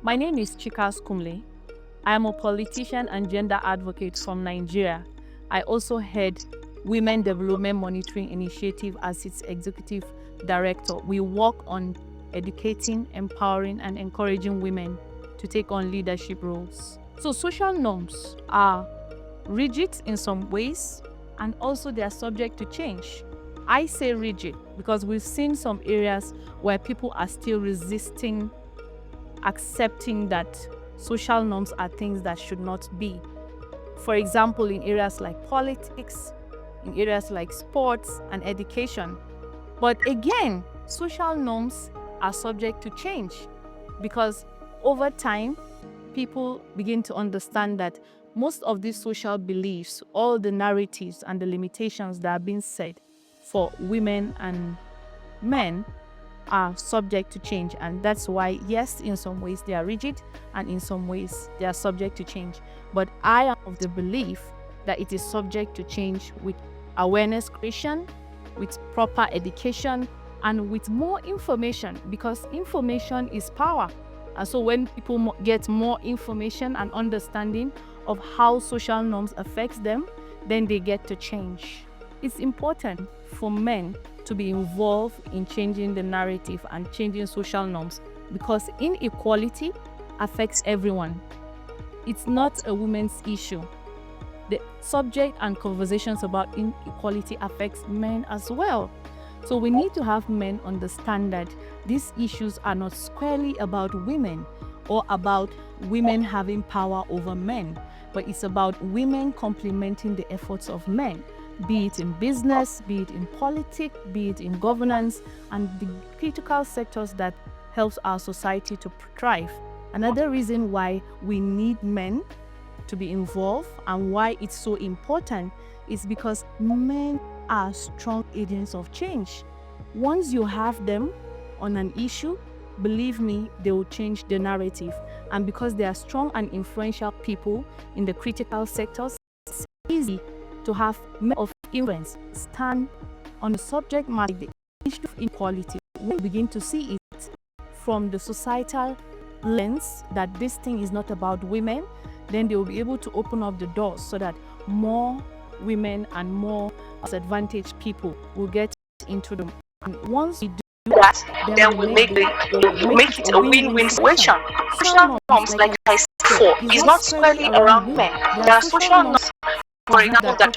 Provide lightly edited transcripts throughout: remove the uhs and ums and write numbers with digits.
My name is Chikas Kumle. I am a politician and gender advocate from Nigeria. I also head Women Development Monitoring Initiative as its executive director. We work on educating, empowering, and encouraging women to take on leadership roles. So social norms are rigid in some ways, and also they are subject to change. I say rigid because we've seen some areas where people are still resisting accepting that social norms are things that should not be. For example, in areas like politics, in areas like sports and education. But again, social norms are subject to change because over time, people begin to understand that most of these social beliefs, all the narratives and the limitations that are being set for women and men are subject to change. And that's why, yes, in some ways they are rigid and in some ways they are subject to change. But I am of the belief that it is subject to change with awareness creation, with proper education, and with more information, because information is power. And so when people get more information and understanding of how social norms affect them, then they get to change. It's important for men to be involved in changing the narrative and changing social norms because inequality affects everyone. It's not a women's issue. The subject and conversations about inequality affects men as well. So we need to have men understand that these issues are not squarely about women or about women having power over men, but it's about women complementing the efforts of men, be it in business, be it in politics, be it in governance, and the critical sectors that helps our society to thrive. Another reason why we need men to be involved and why it's so important is because men are strong agents of change. Once you have them on an issue, believe me, they will change the narrative. And because they are strong and influential people in the critical sectors, it's easy to have men of influence stand on the subject matter, the issue of inequality. We begin to see it from the societal lens that this thing is not about women, then they will be able to open up the doors so that more women and more disadvantaged people will get into them. And once we do that, then we make it a win-win situation. Social norms, like I said before, is not squarely around men. There are social norms, for example, that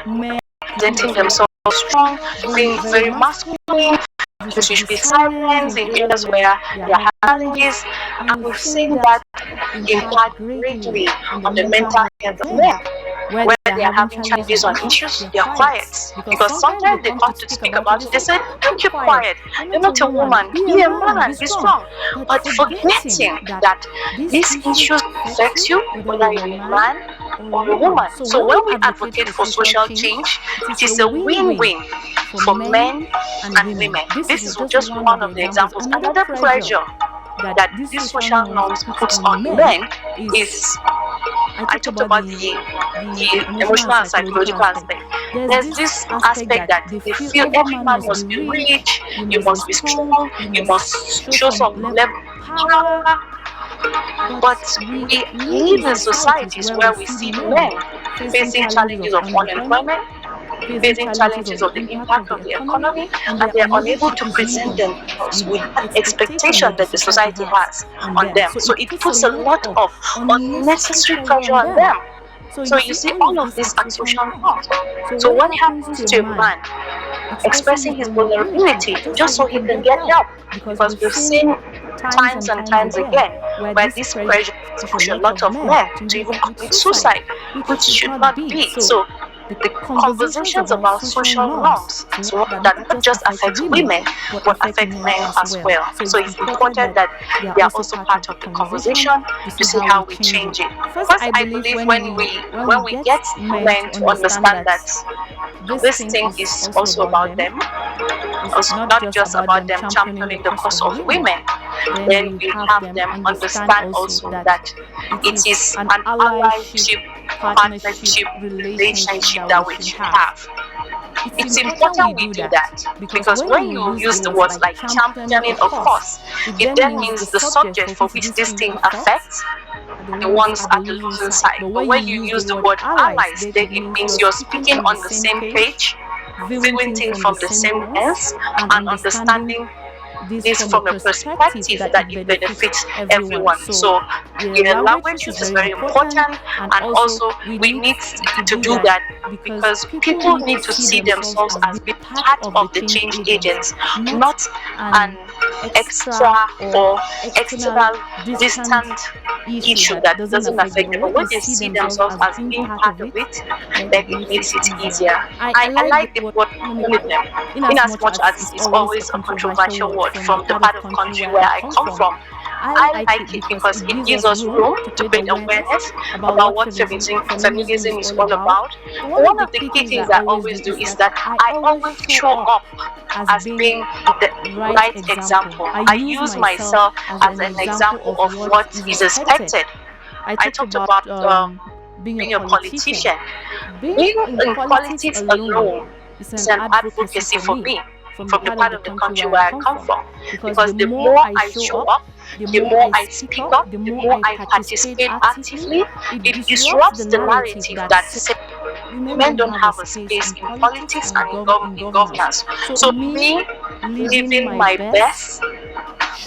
men presenting themselves strong, being very masculine, you should be silent in areas where there are challenges, and we've seen that impact greatly on the mental health of men. Where they are having challenges on issues, they are quiet. Because sometimes they come to speak about it, they say, don't keep quiet. You're not a woman, be a man, be strong. But forgetting that these issues affect you, whether you're a man or a woman. So when we advocate for social change, it is a win-win for men and women. This is just one of the examples. Another pressure that these social norms puts on men is, I talked about the emotional and psychological aspect. There's this aspect that they feel every man must be rich, you must be strong, you must show some level of power. But we live in societies where we see men facing challenges of unemployment, facing challenges of the impact of the economy, and they are unable to present themselves with that expectation that the society has on them. So it puts a lot of unnecessary pressure on them. So you see all of this are social norms. So what happens to a man expressing his vulnerability just so he can get help? Because we've seen times and times again where this pressure pushes a lot of men to even commit suicide, which should not be. So the conversations about social norms that not just affect women but affect men as well. So it's important that they are also part of the conversation to see how we change it. First, I believe when we get men to understand that this thing is also about them, it's not just about them championing the cause of women, then we have them understand also that it is an allyship, partnership relationship that we should have. it's important we do that, because when you use the words like championing a cause, it then means the subject for which this thing affects the ones at the losing side. But when you use the word allies, then it means you're speaking on the same page, viewing things from the same lens, and understanding this from a perspective that it benefits everyone. So yeah, language use is very important, and also we need to do that because people need to see themselves as being part of the change agents, not an extra or external distant issue that doesn't affect them. But when they see themselves as being part of it, then it makes it easier. I like the word them, in as much as it's always a controversial word from the part of the country where I come from. I like it because it gives us room to build awareness about what feminism is all about. One of the key things I always do is that I always show up as being the right example. I use myself as an example of what is expected. I talked about being a politician. Being in politics alone is an advocacy for me, from the part of the country where I come from. Because the more I show up, the more I speak up, the more I participate actively, it disrupts the narrative that says women don't have a space in politics and in governance. So me living my best,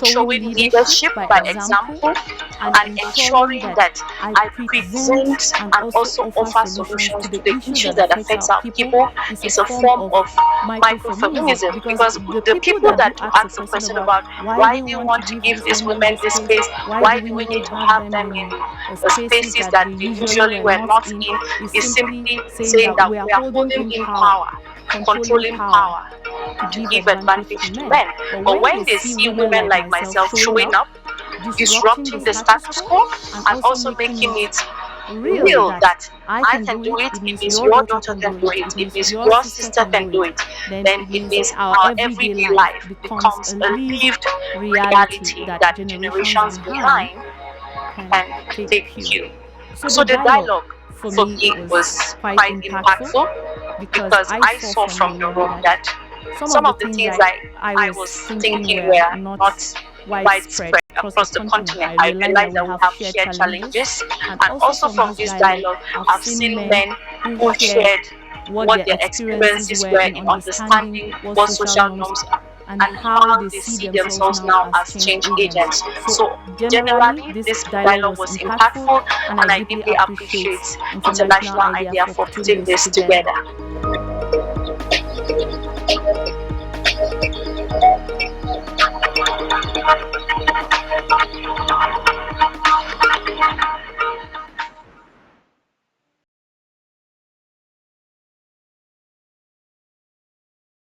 showing leadership by example, and ensuring that I present and also offer solutions to the issues that affect our people is a form of microfeminism. Because the people that ask the question about why do you want to give these women this space, why do we need to have them in spaces that they usually were not in, is simply saying that we are holding in power, controlling power to give advantage to men. But when they see women like myself showing up, disrupting the status quo, and also making it real that I can do it, it means your daughter can do it, it means your sister can do it, then it means our everyday life becomes a lived reality that generations behind can take cue. So the dialogue for me was quite impactful because I saw from the room that some of the things I was thinking were not widespread across the continent. I realized that we have shared challenges, and also from this dialogue, I've seen men who shared what their experiences were in understanding what social norms are and how they see themselves now as change agents. So generally, this dialogue was impactful, and I deeply appreciate International Idea for putting this together.